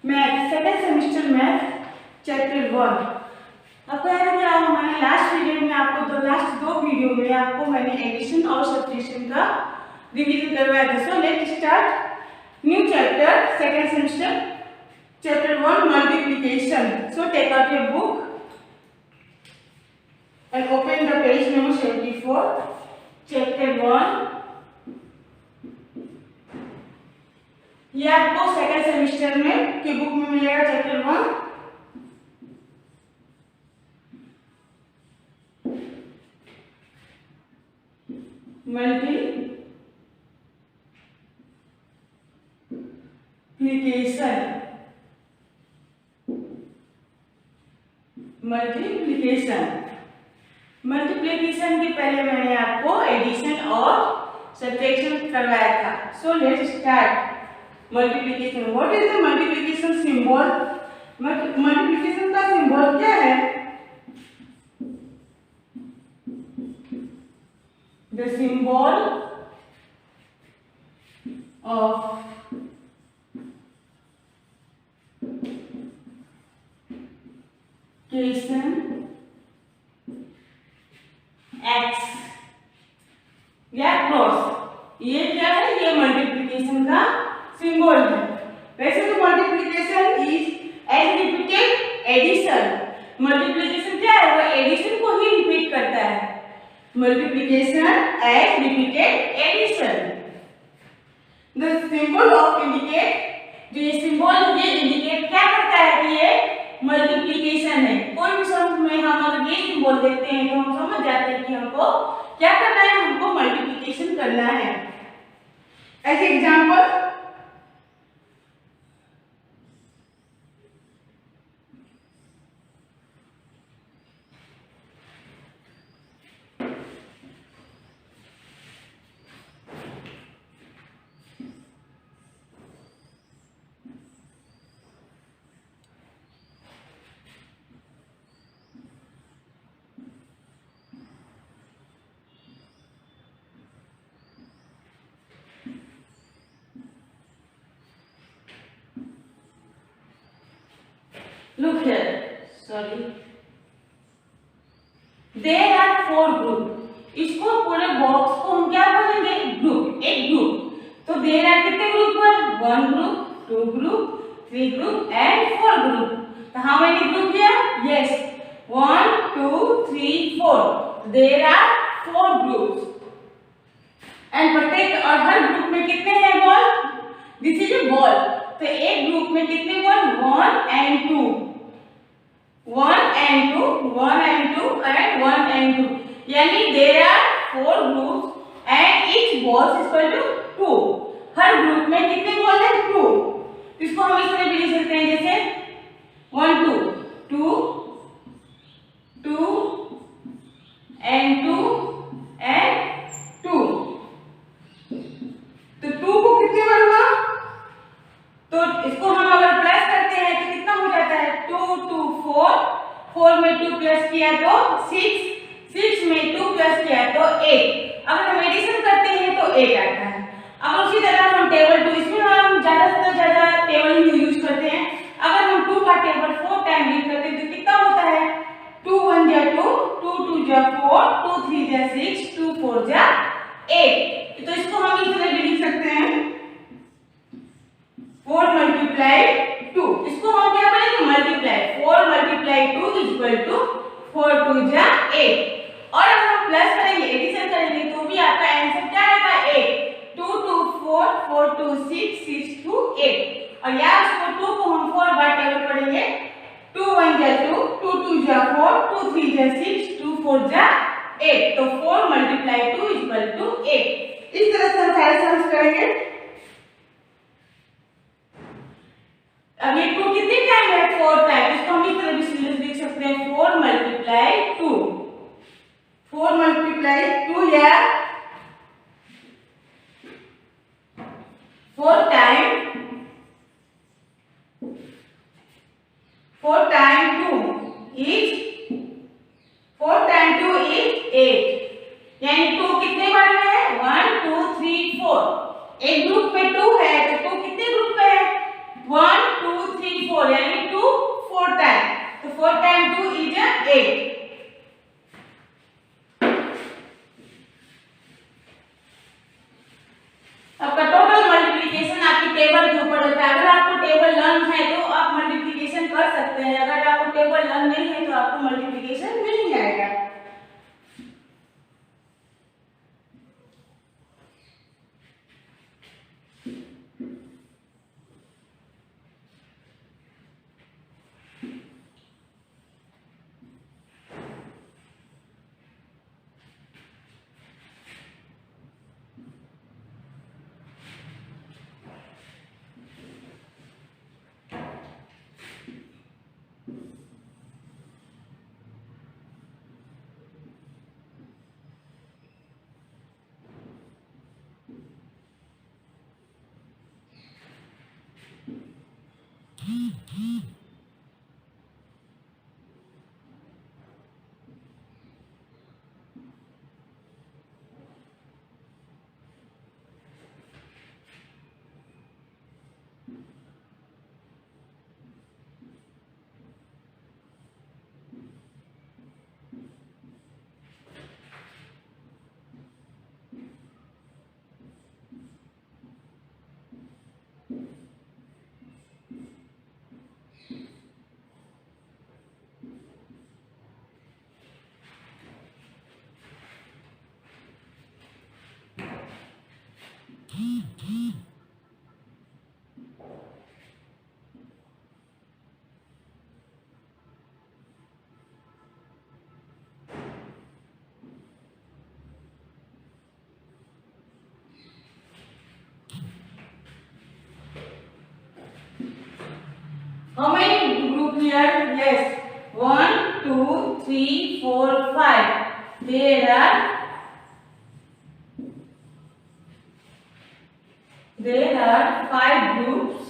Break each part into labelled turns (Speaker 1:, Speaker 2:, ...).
Speaker 1: Math second semester math chapter 1। आपको याद है क्या हमारे लास्ट वीडियो में आपको लास्ट दो वीडियो में आपको मैंने एडिशन और सब्ट्रैक्शन का रिवीजन करवाया था। So let's start new chapter second semester chapter 1 multiplication. So take out your book and open the page number 74 chapter 1। ये आपको सेकेंड सेमेस्टर में के बुक में मिलेगा चैप्टर 1। मल्टीप्लिकेशन के पहले मैंने आपको एडिशन और सब्ट्रैक्शन करवाया था। So let's start multiplication. What is the multiplication symbol? Multiplication का सिंबल क्या है? द सिंबल ऑफ एक्स या क्रॉस, ये क्या है? ये मल्टीप्लिकेशन का सिंबल है। वैसे तो multiplication is as repeated addition. Multiplication क्या है? वो एडिशन को ही रिपीट करता है। Multiplication as repeated addition. The symbol of indicate, जो ये सिंबल है ये इंडिकेट क्या करता है कि ये मल्टीप्लिकेशन है। कोई भी शब्द में हम अगर ये सिंबल देखते हैं तो हम समझ जाते हैं कि हमको क्या करना है, हमको मल्टीप्लिकेशन करना है। ऐसे example, look here, sorry, there are 4 group. इसको पूरे बॉक्स को हम क्या बोलेंगे? ग्रुप, एक ग्रुप। तो there are कितने ग्रुप हुए? 1 group, 2 group, 3 group and 4 group. तो how many group here? Yes, 1 2 3 4। there are 4 groups and प्रत्येक और हर ग्रुप में कितने हैं ball? This is a ball. तो एक ग्रुप में कितने ball? 1 and 2, 1 and 2, 1 and 2 and 1 and 2। यानी there are 4 groups and each ball is equal to 2। Her group में कितने बॉल है? 2। इसको हम इस तरह भी लिख सकते हैं जैसे 1 2 2 2 and 2 and 2। तो 2 को कितने बार हुआ? तो इसको हम अगर प्लस करते हैं तो कितना हो जाता है? 2 2 4, 4 में 2 प्लस किया तो 6, 6 में 2 प्लस किया तो 8। अगर हम एडिशन करते हैं तो 8 आता है। अगर उसी तरह हम टेबल 2, इसमें हम ज्यादा से ज्यादा टेबल ही यूज करते हैं। अगर हम 2 का टेबल 4 टाइम यूज करते हैं तो कितना होता है? 2 1 जा 2, 2 2 जा 4, 2 3 जा 6, 2 4 जा 8। तो इसको हम इस तरह भी लिख सकते हैं 4 multiplied 2। इसको हम क्या करेंगे? Multiply. 4 multiplied 2 is equal to 4 2 जा 8। और अगर हम प्लस करेंगे, एडिशन करेंगे तो भी आपका आंसर क्या आएगा? 8। 2 2 4, 4 2 6, 6 2 8। और यहाँ इसको 2 को हम 4 बार टेबल पढ़ेंगे। 2 1 जा 2, 2 2 जा 4, 2 3 जा 6, 2 4 जा 8। तो 4 multiplied 2 is equal to 8। इस तरह से हम सारे सम्स करेंगे। अब ये 2 कितने टाइम है? 4 टाइम। इसको हम इस तरह भी लिख सकते हैं 4 multiplied 2। 4 multiplied 2 या 4 टाइम 2 is 4 टाइम 2 is 8। यानी 2 कितने बार है? 1 2 3 4। एक ग्रुप में 2 है तो 2 कितने ग्रुप में है? 1 2 3 How many group here? Yes. 1, 2, 3, 4, 5. There are 5 groups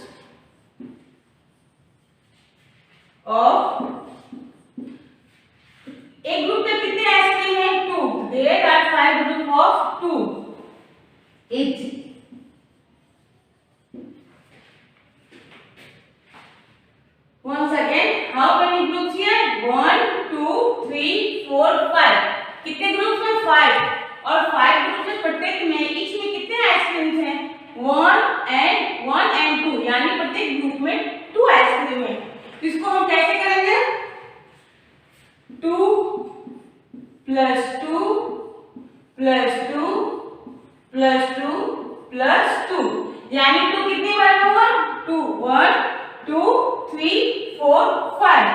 Speaker 1: of एक ग्रुप में कितने आइसक्रीम हैं? 2. There are 5 group of 2 each. Once again, how many groups here? 1, 2, 3, 4, 5. कितने ग्रुप हैं? 5. और 5 ग्रुप में प्रत्येक में ईच में कितने आइसक्रीम हैं? 1 and 2. यानी प्रत्येक ग्रुप में 2 आइसक्रीम है. इसको हम कैसे करेंगे? 2 plus 2 plus 2 plus 2 plus 2. यानी 2 कितनी बार होगा? 2 1 2 3 4 5.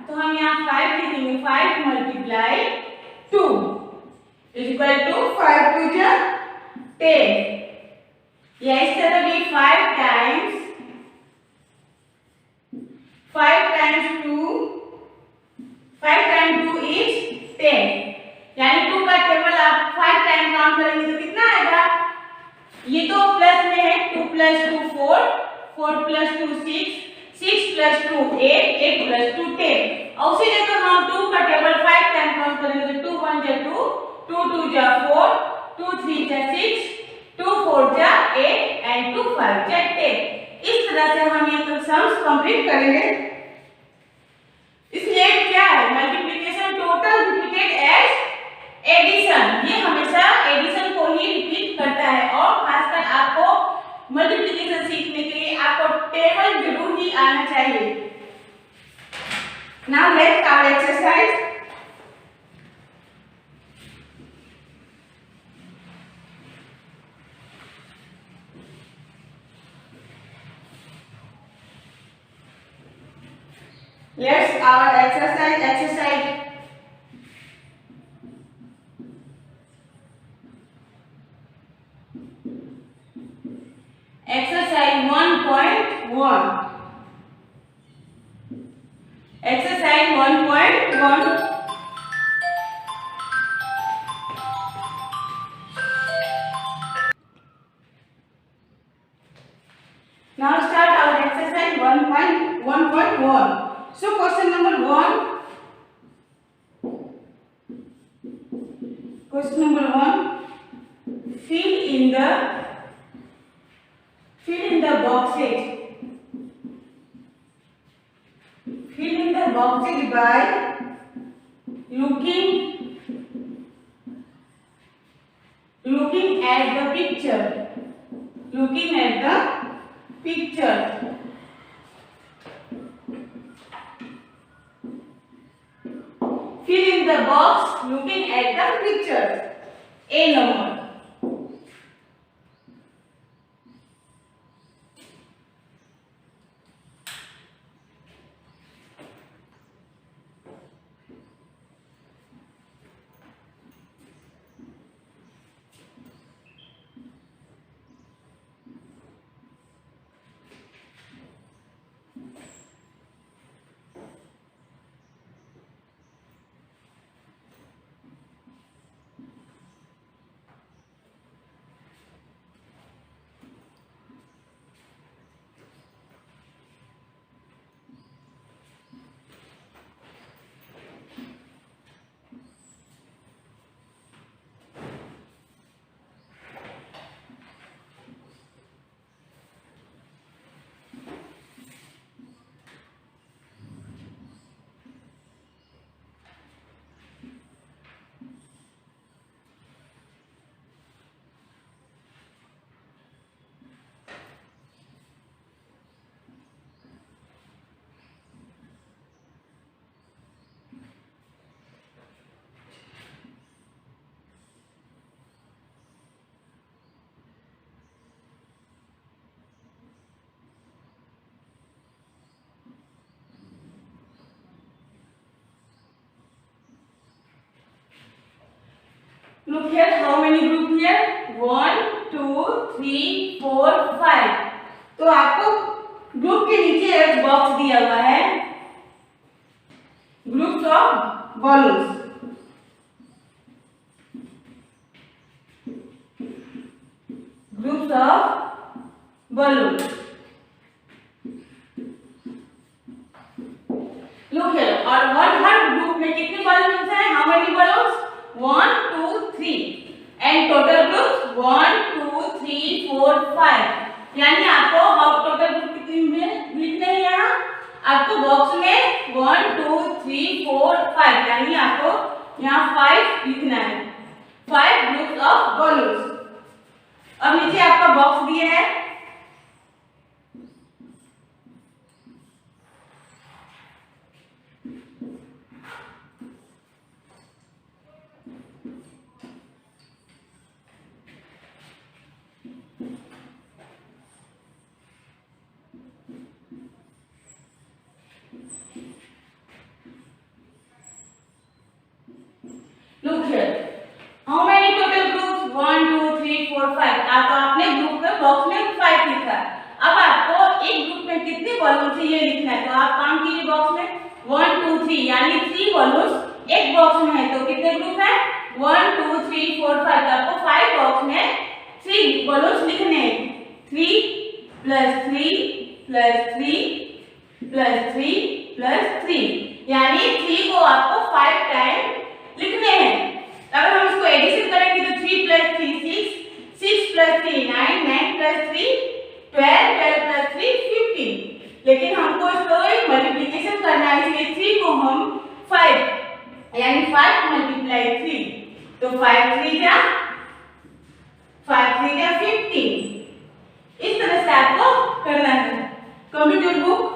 Speaker 1: तो हम यहाँ 5 लिखेंगे. 5 multiply 2 is equal to 5 to the 10. या इस तरह भी 5 times 2 is 10. यानी 2 का टेबल आप 5 टाइम काउंट करेंगे तो कितना आएगा? ये तो प्लस में है. 2 plus 2 4 4 plus 2 6 6 plus 2 8 8 plus 2 10. और उसी जगह हम 2 का टेबल 5 टाइम काउंट करेंगे तो 2 1 जा 2 2 2 जा 4 2 3 जा 6 2 4 जा 8 and 2 5 जा 10. इस तरह से हम ये सम्स कंप्लीट करेंगे. इसलिए क्या है? Multiplication total repeated as addition. ये हमेशा एडिशन को ही रिपीट करता है. और खासकर आपको मल्टीप्लिकेशन सीखने के लिए आपको टेबल जरूर ही आना चाहिए. Now let's our exercise. Let's our exercise. Exercise 1.1. Exercise 1.1. Now start our exercise 1.1. So question number 1. Question number 1. Fill in the boxes. Fill in the boxes by looking at the picture. Looking at the picture. Fill in the box looking at the picture. A number. Look here, how many group here? 1, 2, 3, 4, 5. तो आपको group के नीचे एक box दिया हुआ है, groups of balloons. Groups of balloons. Look here, और हर group में कितने बॉलून्स हैं? How many balloons? 1, 2, 3 and total groups 1, 2, 3, 4, 5। यानी आपको टोटल ग्रुप कितने में लिखने हैं? यहाँ आपको बॉक्स में 1, 2, 3, 4, 5 यानी आपको यहाँ 5 लिखना है। 5 ग्रुप्स ऑफ बॉलून्स। अब नीचे आपका बॉक्स दिया है, look here, how many total groups? 1, 2, 3, 4, 5। तो आपने ग्रुप के बॉक्स में 5 लिखा। अब आपको एक ग्रुप में कितने बॉलून्स है ये लिखना है। तो आप काम कीजिए बॉक्स में 1, 2, 3 यानी 3 बॉलून्स एक बॉक्स में है। तो कितने ग्रुप है? 1, 2, 3, 4, 5। तो आपको 5 बॉक्स में 3 बॉलून्स लिखने हैं। 3 + 3 + 3 + 3 + 3 यानी 3 को आपको 5 टाइम लिखने हैं। अगर हम इसको एडिशन करेंगे तो 3 + 3 6, 6 + 3 9, 9 + 3 12, 12 + 3 15। लेकिन हमको इसको मल्टीप्लिकेशन करना है, इसलिए 3 को हम 5 यानी 5 × 3 तो 5 3 जा 15। इस तरह से आपको करना है। Computer book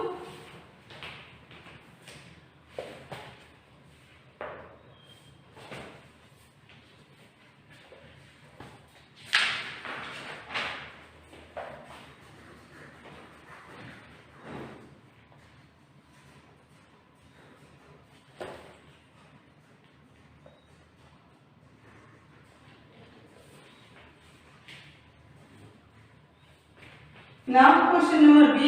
Speaker 1: now question number B।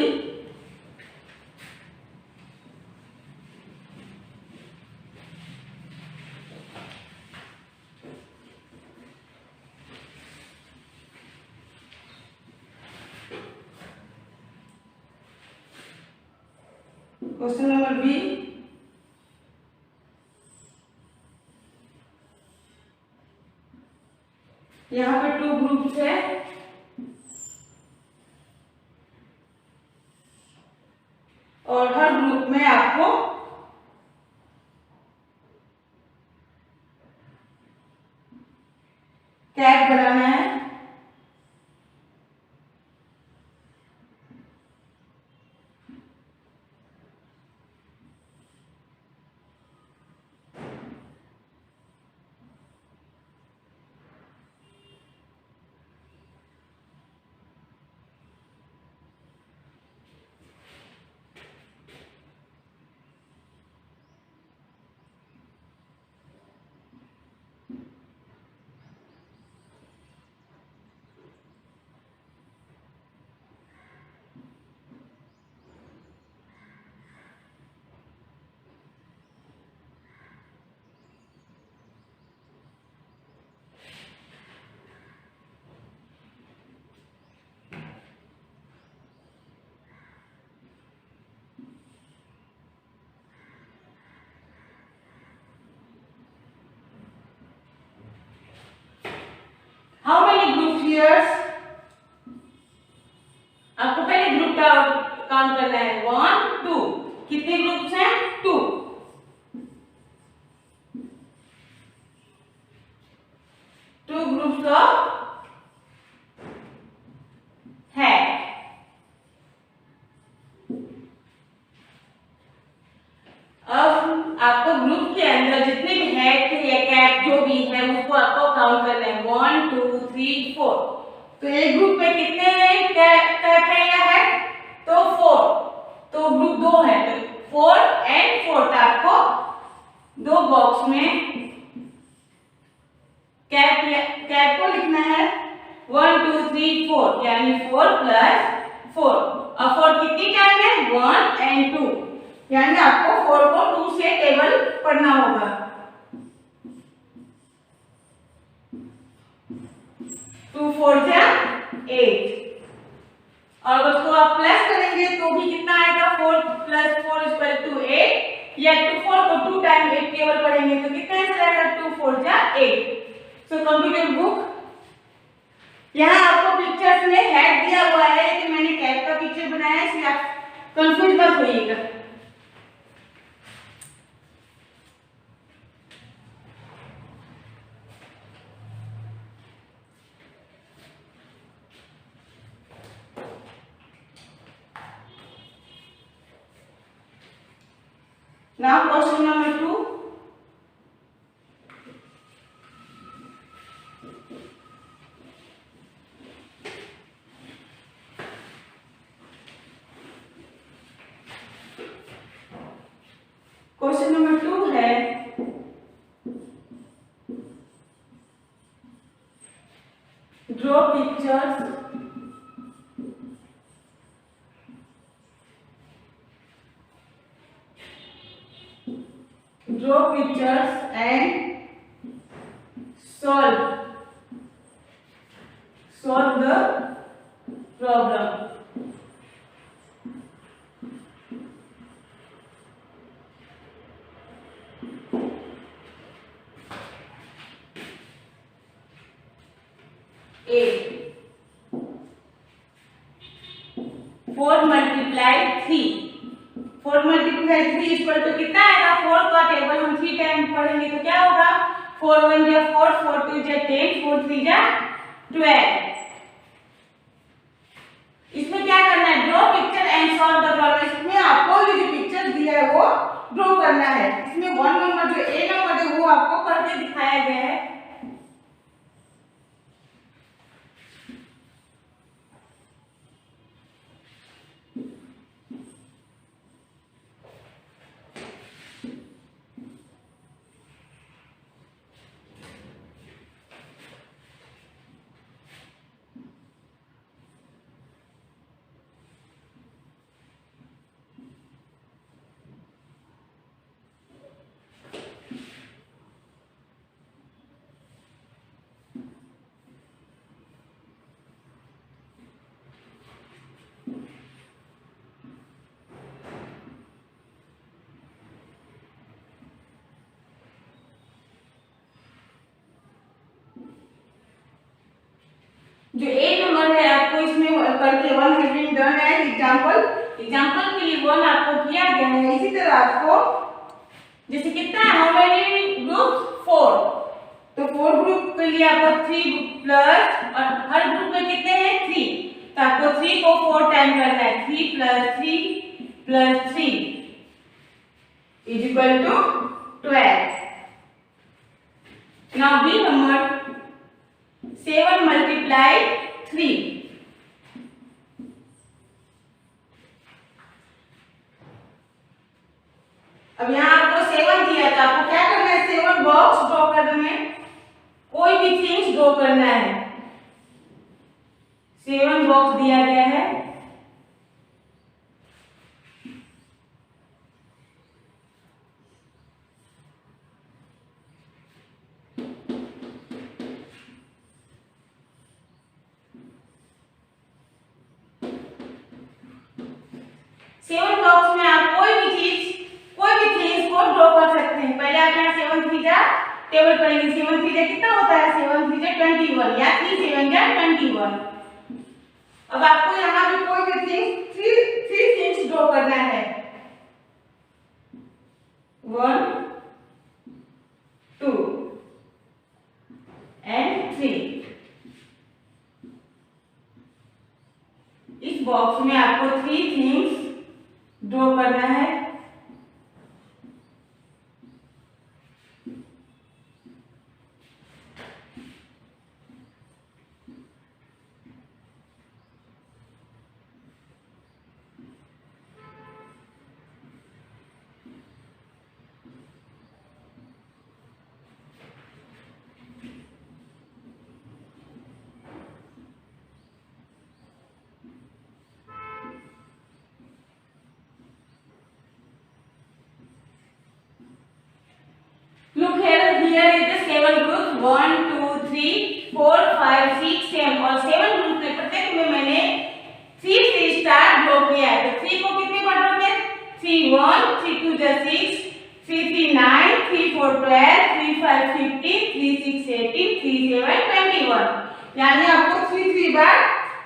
Speaker 1: Question number B, यहाँ पे 2 ग्रुप्स है और हर ग्रुप में आपको कैप बनाना है। How many groups here? आपको पहले ग्रुप का काउंट करना है 1, 2। कितने ग्रुप्स हैं? 2। 2 ग्रुप्स ऑफ है। अब आपको ग्रुप के अंदर जितने भी हेड या कैप जो भी है उसको आपको काउंट करना है 1, 2, 3, 4। तो एक ग्रुप में कितने कैप है या हेड? तो 4। तो ग्रुप 2 है तो 4 and 4 आपको 2 बॉक्स में कैप 4 यानी 4 प्लस 4 और 4 कितनी टाइम है 1 एंड 2 यानी आपको 4 को 2 से टेबल पढ़ना होगा 2 4 जा 8 और अगर उसको आप प्लस करेंगे तो भी कितना आएगा 4 प्लस 4 इक्वल टू 8 या 2 4 को 2 टाइम 8 टेबल पढ़ेंगे तो कितना आंसर आएगा 2 4 जा 8 सो कंप्यूटर बुक यहाँ आपको पिक्चर्स में हेड दिया हुआ है लेकिन मैंने कैट का पिक्चर बनाया है इसलिए आप कंफ्यूज मत होइएगा Now question number 2. Question number 2 है draw pictures and solve the problem. A 4 multiply 3 4 multiply 3 equal to कितना आएगा 4 का टेबल हम 3 टाइम पढ़ेंगे तो क्या होगा 4 1 जा 4 4 2 जा 10 4 3 जा 12 इसमें क्या करना है draw picture and solve the problem इसमें आपको ये जो पिक्चर दिया है वो ड्रॉ करना है इसमें 1 नंबर जो ए नंबर है वो आपको करके दिखाया गया है जो ए नंबर है आपको इसमें करके 1 has been done as example के लिए 1 आपको किया गया है इसी तरह आपको जैसे कितना है हाउ मेनी ग्रुप्स 4 तो 4 ग्रुप के लिए आपको 3 प्लस और हर ग्रुप में कितने हैं 3 तो आपको 3 को 4 टाइम करना है 3 plus 3 is equal to 12 now B number 7 multiply 3 अब यहाँ आपको 7 दिया था आपको क्या करना है 7 बॉक्स ड्रॉ करना है कोई भी थिंग्स ड्रॉ करना है 7 बॉक्स दिया गया है सेवन बॉक्स में आप कोई भी चीज को ड्रॉ कर सकते हैं पहले आप यहाँ 7 3 जा टेबल पढ़ेंगे 7 3 जा कितना होता है 7 3 जा 21 या 3 7 जा 21 अब आपको यहाँ पे कोई भी थ्री थिंग्स ड्रॉ करना है 1 2 and 3 इस बॉक्स में आपको 3 थिंग्स ड्रॉ करना है 4 5 6 7 और 7 ग्रुप में प्रत्येक में मैंने 3 से स्टार ड्रॉ किया है। तो 3 को कितने बार ड्रॉ किया? 3 1 3 2 जा 6 3 3 9 3 4 12 3 5 15 3 6 18 3 7 21, यानी आपको 3 बार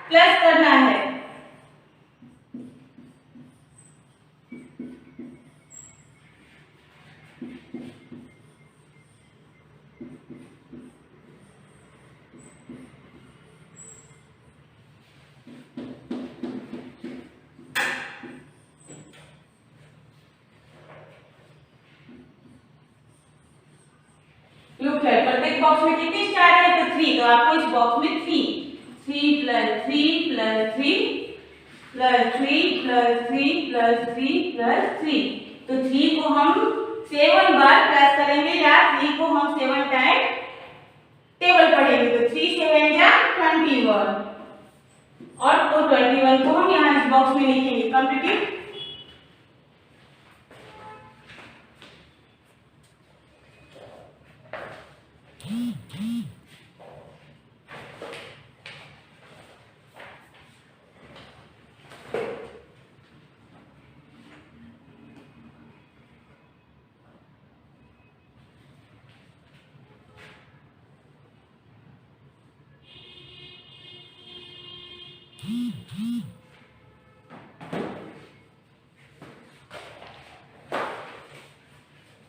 Speaker 1: प्लस करना है। लुक है, प्रत्येक बॉक्स में कितनी स्टार है? तो 3, तो आपको इस बॉक्स में 3 plus 3 plus 3 plus 3 plus 3 plus 3 plus 3, तो 3 को हम 7 बार प्लस करेंगे या 3 को हम 7 टाइम टेबल पढ़ेंगे। तो 3 7 जा 21 और तो 21 को हम यहाँ इस बॉक्स में लिखेंगे। Complete.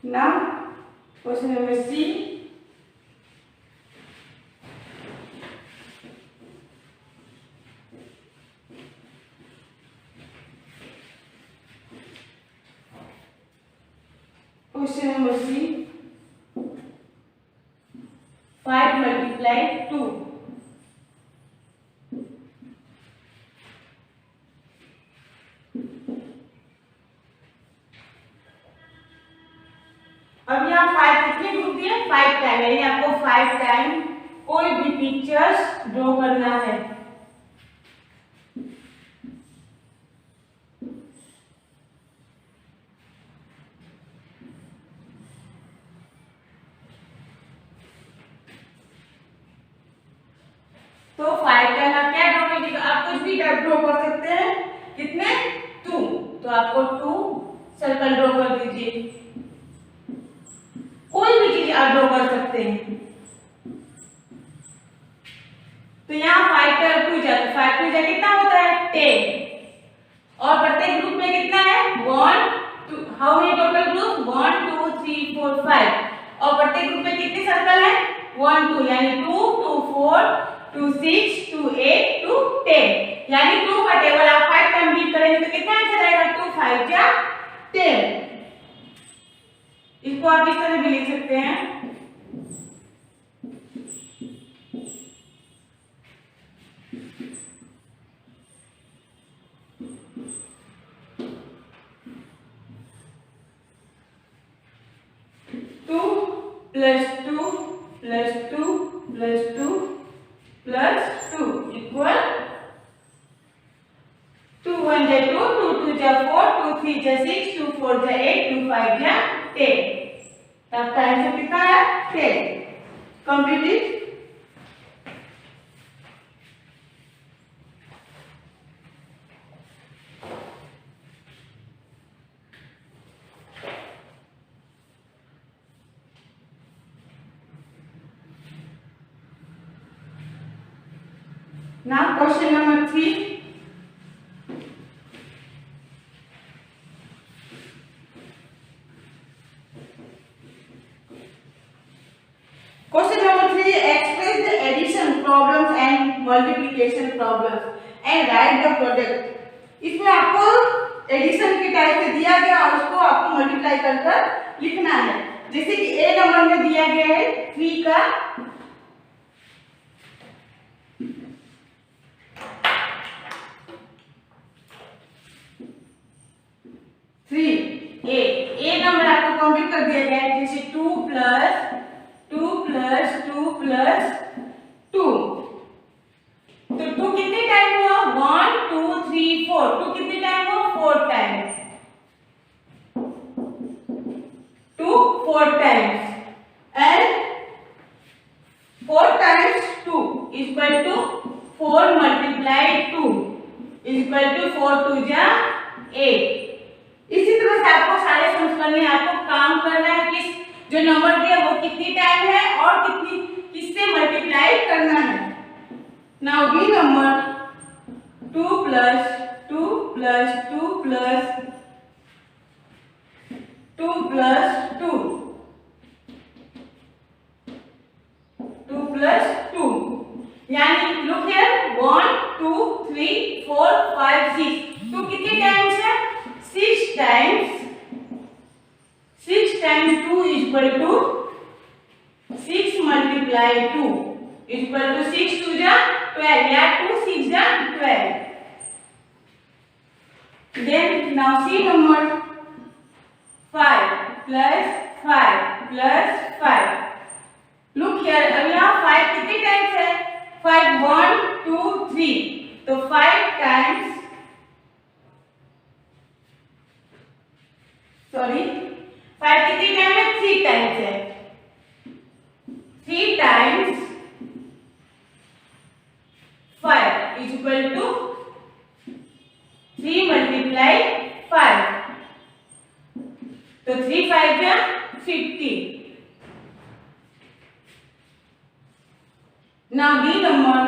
Speaker 1: Now, question number C. Question number C. 5 multiply 2. अब यहाँ 5 कितने ग्रुप दिए? 5 टाइम, यानी आपको 5 टाइम कोई भी पिक्चर्स ड्रॉ करना है। तो 5 टाइम आप क्या ड्रॉ करेंगे? आप कुछ भी ड्रॉ कर सकते हैं। कितने? 2, तो आपको 2 सर्कल ड्रॉ कर दीजिए। कोई भी चीज आप ड्रॉ कर सकते हैं। तो यहाँ 5 का 2 जाता है, 5 2 जा कितना होता है? 10, और प्रत्येक ग्रुप में कितना है? 1 2, हाउ मेनी टोटल ग्रुप? 1 2 3 4 5, और प्रत्येक ग्रुप में कितने सर्कल है? 1 2, यानी 2 2 4 2 6 2 8 2 10, यानी 2 का टेबल आप 5 टाइम बीट करेंगे तो कितना आंसर आएगा? 2 5 जा 10। इसको आप इस तरह भी लिख सकते हैं। Two plus 2 plus 2 plus 2 plus 2 equal 2 1 जा 2 2 2 जा 4 2 3 जा 6 2 4 जा 8 2 5 जा 10, आपका आंसर कितना है? 10। Complete. Now question number 3. Question number 3, express the addition problems and multiplication problems and write the product. इसमें आपको एडिशन की टाइप से दिया गया और उसको आपको मल्टीप्लाई कर लिखना है। जैसे कि ए नंबर में दिया गया है 3 का 3 ए नंबर आपको कंप्लीट कर दिया गया है। जैसे 2 प्लस 2 प्लस 2 प्लस 2, तो 2 कितने टाइम हुआ? 1 2 3 4, 2 कितने टाइम हुआ? 4 time, 2 4 times, and 4 times 2 equal to 4 2 जा 8। इसी तरह से आपको सारे सम्स करने हैं, आपको काम करना है किस जो नंबर दिया वो कितनी टाइम है और कितनी किससे मल्टीप्लाई करना है। Now B number 2 plus 2 plus 2 plus 2 plus 2 2 plus 2 यानी look here 1 2 3 4 5 6 2 कितने टाइम्स है 6 times 6 times 2 is equal to 6 multiply 2 is equal to 6 2 जा 12 या 2 6 जा 12। Then now see number 5 plus 5 plus 5। Look here, अब यहाँ 5 कितने टाइम्स है 5 1 2 3 तो 5 टाइम्स सॉरी 5 कितनी टाइम है 3 टाइम्स है 3 times 5 is equal to 3 multiply 5 तो 3 5 जा 50। Now the number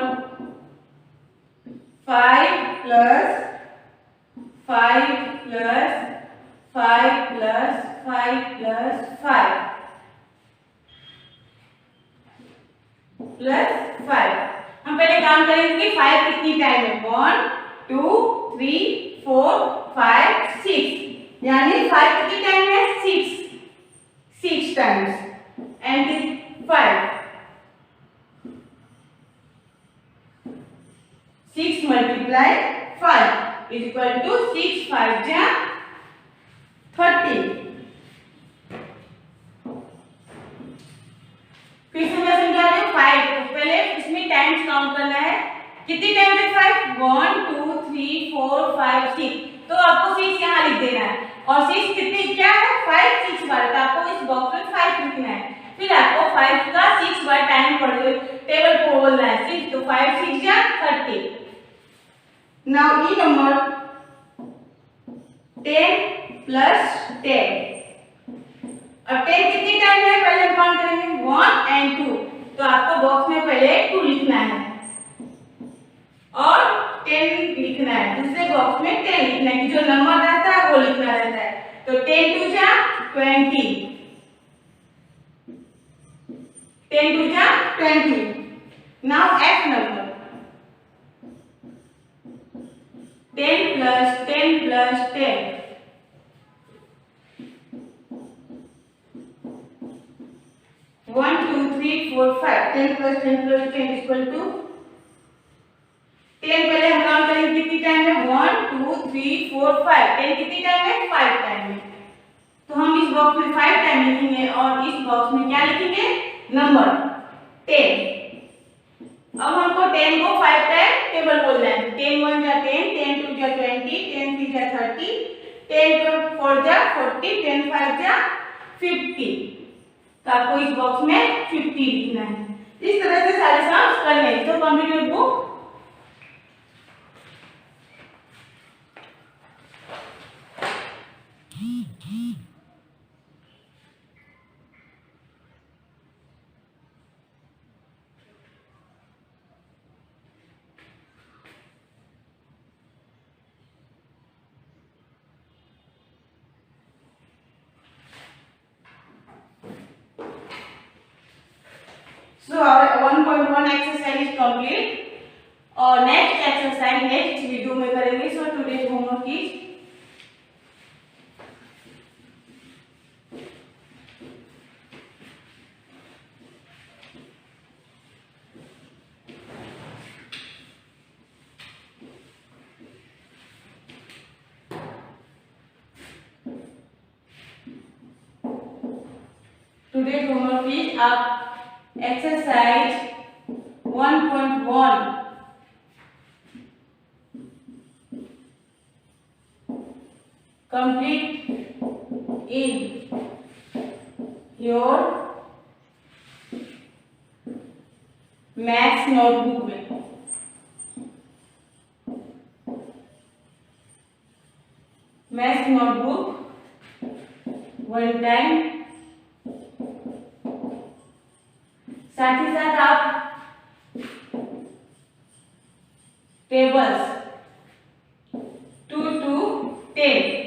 Speaker 1: 5 plus 5 plus 5 plus 5 plus 5 plus 5। हम पहले काम करेंगे कि 5 कितनी टाइम है 1 2 3 4 5 6 यानी 5 कितनी टाइम है 6 times and 5 6 multiply 5 is equal to 6 5 जा 30। फिर से मैं समझा रही हूँ 5 पहले इसमें टाइम्स काउंट करना है कितनी टाइम है 5 1 2 3 4 5 6 तो आपको 6 यहाँ लिख देना है और 6 कितनी क्या है 5 6 बार तो आपको इस बॉक्स में 5 लिखना है फिर आपको 5 का 6 बार टाइम पढ़ टेबल को बोलना है 6 तो 5 6 जा 30। नाउ ई नंबर 10 plus 10 अब 10 कितनी टाइम है पहले हम काउंट करेंगे 1 and 2 तो आपको बॉक्स में पहले 2 लिखना है और 10 लिखना है दूसरे बॉक्स में 10 लिखना है कि जो नंबर रहता है वो लिखना रहता है तो 10 2 जा 20 10 2 जा 20। Now F number 10 plus 10 plus 10 1 2 3 4 5 10 plus 10 plus 10 is equal to 10 पहले हम काउंट करेंगे कितनी टाइम है 1 2 3 4 5 10 कितनी टाइम है 5 टाइम है तो हम इस बॉक्स में 5 टाइम लिखेंगे और इस बॉक्स में क्या लिखेंगे नंबर 10। अब हमको 10 को 5 टाइम टेबल बोलना है 10 1 जा 10 10 2 जा 20 10 3 जा 30 10 4 जा 40 10 5 जा 50 तो आपको इस बॉक्स में 50 लिखना है। इस तरह से सारे सम्स करने हैं तो computer book So our 1.1 exercise is complete और next exercise next वीडियो में करेंगे। So today's homework is today's homework is up exercise 1.1 complete in your maths notebook में। Times notebook, 1 time. साथ ही साथ आप टेबल्स 2 to 10